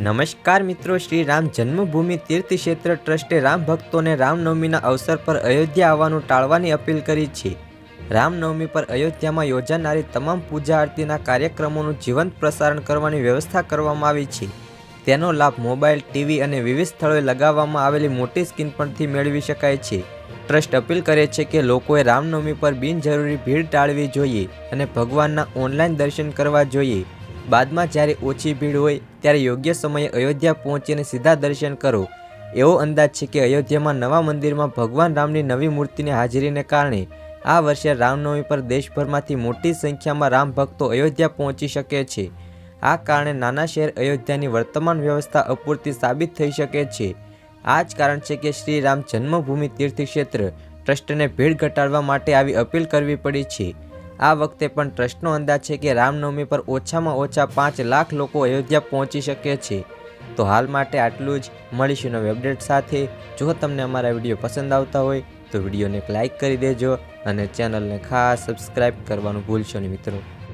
નમસ્કાર મિત્રો, શ્રી રામ જન્મભૂમિ તીર્થ ક્ષેત્ર ટ્રસ્ટે રામ ભક્તોને રામનવમીના અવસર પર અયોધ્યા આવવાનું ટાળવાની અપીલ કરી છે. રામનવમી પર અયોધ્યામાં યોજાનારી તમામ પૂજા આરતીના કાર્યક્રમોનું જીવંત પ્રસારણ કરવાની વ્યવસ્થા કરવામાં આવી છે. તેનો લાભ મોબાઈલ, ટીવી અને વિવિધ સ્થળોએ લગાવવામાં આવેલી મોટી સ્ક્રીન પરથી મેળવી શકાય છે. ટ્રસ્ટ અપીલ કરે છે કે લોકોએ રામનવમી પર બિનજરૂરી ભીડ ટાળવી જોઈએ અને ભગવાનના ઓનલાઈન દર્શન કરવા જોઈએ. બાદમાં જ્યારે ઓછી ભીડ હોય ત્યારે યોગ્ય સમયે અયોધ્યા પહોંચીને સીધા દર્શન કરો. એવો અંદાજ છે કે અયોધ્યામાં નવા મંદિરમાં ભગવાન રામની નવી મૂર્તિની હાજરીને કારણે આ વર્ષે રામનવમી પર દેશભરમાંથી મોટી સંખ્યામાં રામ ભક્તો અયોધ્યા પહોંચી શકે છે. આ કારણે નાના શહેર અયોધ્યાની વર્તમાન વ્યવસ્થા અપૂરતી સાબિત થઈ શકે છે. આ જ કારણ છે કે શ્રી રામ જન્મભૂમિ તીર્થ ક્ષેત્ર ટ્રસ્ટને ભીડ ઘટાડવા માટે આવી અપીલ કરવી પડી છે. આ વખતે પણ ટ્રસ્ટનો અંદાજ છે કે રામનવમી પર ઓછામાં ઓછા 5 લાખ લોકો અયોધ્યા પહોંચી શકે છે. તો હાલ માટે આટલું જ. મળીશું નવી અપડેટ સાથે. જો તમને અમારા વિડીયો પસંદ આવતા હોય તો વિડીયોને એક લાઇક કરી દેજો અને ચેનલને ખાસ સબસ્ક્રાઈબ કરવાનું ભૂલશો નહીં મિત્રો.